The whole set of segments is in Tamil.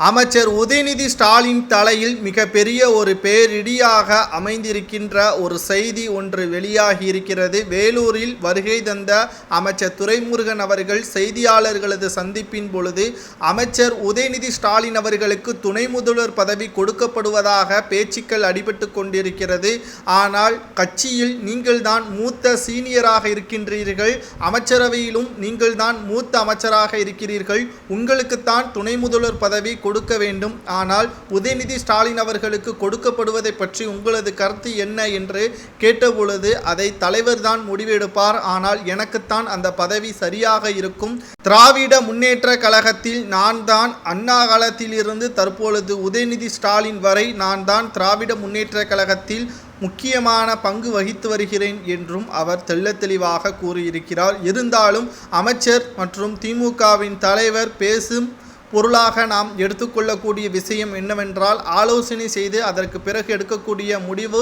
அமைச்சர் உதயநிதி ஸ்டாலின் தலையில் மிகப்பெரிய ஒரு பேரிடியாக அமைந்திருக்கின்ற ஒரு செய்தி ஒன்று வெளியாகி இருக்கிறது. வேலூரில் வருகை தந்த அமைச்சர் துரைமுருகன் அவர்கள் செய்தியாளர்களது சந்திப்பின் பொழுது அமைச்சர் உதயநிதி ஸ்டாலின் அவர்களுக்கு துணை முதல்வர் பதவி கொடுக்கப்படுவதாக பேச்சுக்கள் அடிபட்டு கொண்டிருக்கிறது. ஆனால் கட்சியில் நீங்கள்தான் மூத்த சீனியராக இருக்கின்றீர்கள், அமைச்சரவையிலும் நீங்கள்தான் மூத்த அமைச்சராக இருக்கிறீர்கள், உங்களுக்குத்தான் துணை முதல்வர் பதவி கொடுக்க வேண்டும். ஆனால் உதயநிதி ஸ்டாலின் அவர்களுக்கு கொடுக்கப்படுவதை பற்றி உங்களது கருத்து என்ன என்று கேட்டபொழுது அதை தலைவர் தான் முடிவெடுப்பார், ஆனால் எனக்குத்தான் அந்த பதவி சரியாக இருக்கும். திராவிட முன்னேற்ற கழகத்தில் நான் தான் அண்ணா காலத்திலிருந்து தற்பொழுது உதயநிதி ஸ்டாலின் வரை நான் தான் திராவிட முன்னேற்ற கழகத்தில் முக்கியமான பங்கு வகித்து வருகிறேன் என்றும் அவர் தெள்ளத்தெளிவாக கூறியிருக்கிறார். இருந்தாலும் அமைச்சர் மற்றும் திமுகவின் தலைவர் பேசும் பொருளாக நாம் எடுத்துக்கொள்ளக்கூடிய விஷயம் என்னவென்றால், ஆலோசனை செய்து அதற்கு பிறகு எடுக்கக்கூடிய முடிவு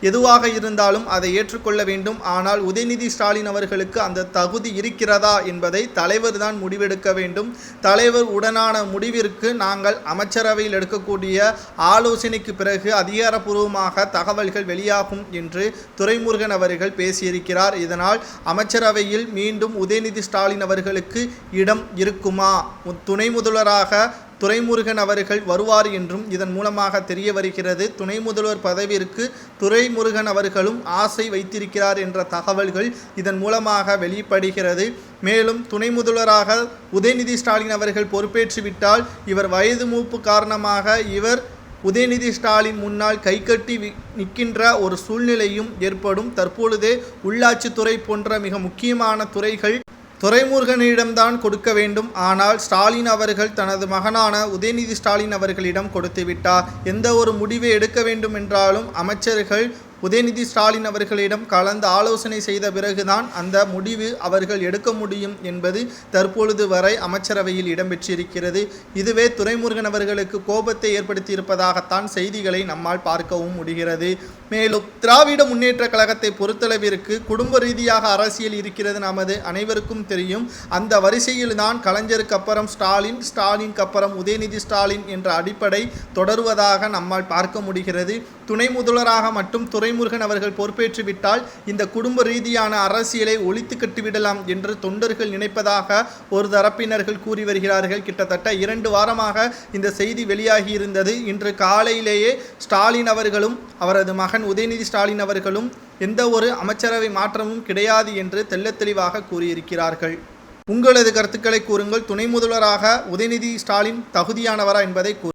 எதுவாக இருந்தாலும் அதை ஏற்றுக்கொள்ள வேண்டும். ஆனால் உதயநிதி ஸ்டாலின் அவர்களுக்கு அந்த தகுதி இருக்கிறதா என்பதை தலைவர் தான் முடிவெடுக்க வேண்டும். தலைவர் உடனான முடிவிற்கு நாங்கள் அமைச்சரவையில் எடுக்கக்கூடிய ஆலோசனைக்கு பிறகு அதிகாரப்பூர்வமாக தகவல்கள் வெளியாகும் என்று துரைமுருகன் அவர்கள் பேசியிருக்கிறார். இதனால் அமைச்சரவையில் மீண்டும் உதயநிதி ஸ்டாலின் அவர்களுக்கு இடம் இருக்குமா, துணை முதல்வராக துரைமுருகன் அவர்கள் வருவார் என்றும் இதன் மூலமாக தெரிய வருகிறது. துணை முதல்வர் பதவிற்கு துரைமுருகன் அவர்களும் ஆசை வைத்திருக்கிறார் என்ற தகவல்கள் இதன் மூலமாக வெளிப்படுகிறது. மேலும் துணை முதல்வராக உதயநிதி ஸ்டாலின் அவர்கள் பொறுப்பேற்றுவிட்டால் இவர் வயது மூப்பு காரணமாக இவர் உதயநிதி ஸ்டாலின் முன்னால் கைகட்டி நிற்கின்ற ஒரு சூழ்நிலையும் ஏற்படும். தற்பொழுதே உள்ளாட்சித்துறை போன்ற மிக முக்கியமான துறைகள் துரைமுருகனிடம்தான் கொடுக்க வேண்டும். ஆனால் ஸ்டாலின் அவர்கள் தனது மகனான உதயநிதி ஸ்டாலின் அவர்களிடம் கொடுத்து விட்டார். எந்த ஒரு முடிவை எடுக்க வேண்டும் என்றாலும் அமைச்சர்கள் உதயநிதி ஸ்டாலின் அவர்களிடம் கலந்து ஆலோசனை செய்த பிறகுதான் அந்த முடிவு அவர்கள் எடுக்க முடியும் என்பது தற்பொழுது வரை அமைச்சரவையில் இடம்பெற்றிருக்கிறது. இதுவே துரைமுருகன் அவர்களுக்கு கோபத்தை ஏற்படுத்தியிருப்பதாகத்தான் செய்திகளை நம்மால் பார்க்கவும் முடிகிறது. மேலும் திராவிட முன்னேற்ற கழகத்தை பொறுத்தளவிற்கு குடும்ப ரீதியாக அரசியல் இருக்கிறது நமது அனைவருக்கும் தெரியும். அந்த வரிசையில் தான் கலைஞருக்கு அப்புறம் ஸ்டாலின், ஸ்டாலினுக்கு அப்புறம் உதயநிதி ஸ்டாலின் என்ற அடிப்படை தொடருவதாக நம்மால் பார்க்க முடிகிறது. துணை முதல்வராக மட்டும் துரைமுருகன் அவர்கள் பொறுப்பேற்றுவிட்டால் இந்த குடும்ப ரீதியான அரசியலை ஒழித்து கட்டிவிடலாம் என்று தொண்டர்கள் நினைப்பதாக ஒரு தரப்பினர்கள் கூறி வருகிறார்கள். கிட்டத்தட்ட 2 வாரமாக இந்த செய்தி வெளியாகி இருந்தது. இன்று காலையிலேயே ஸ்டாலின் அவர்களும் அவரது மகன் உதயநிதி ஸ்டாலின் அவர்களும் எந்த ஒரு அமைச்சரவை மாற்றமும் கிடையாது என்று தெள்ளத்தெளிவாக கூறியிருக்கிறார்கள். உங்களது கருத்துக்களை கூறுங்கள். துணை முதல்வராக உதயநிதி ஸ்டாலின் தகுதியானவரா என்பதை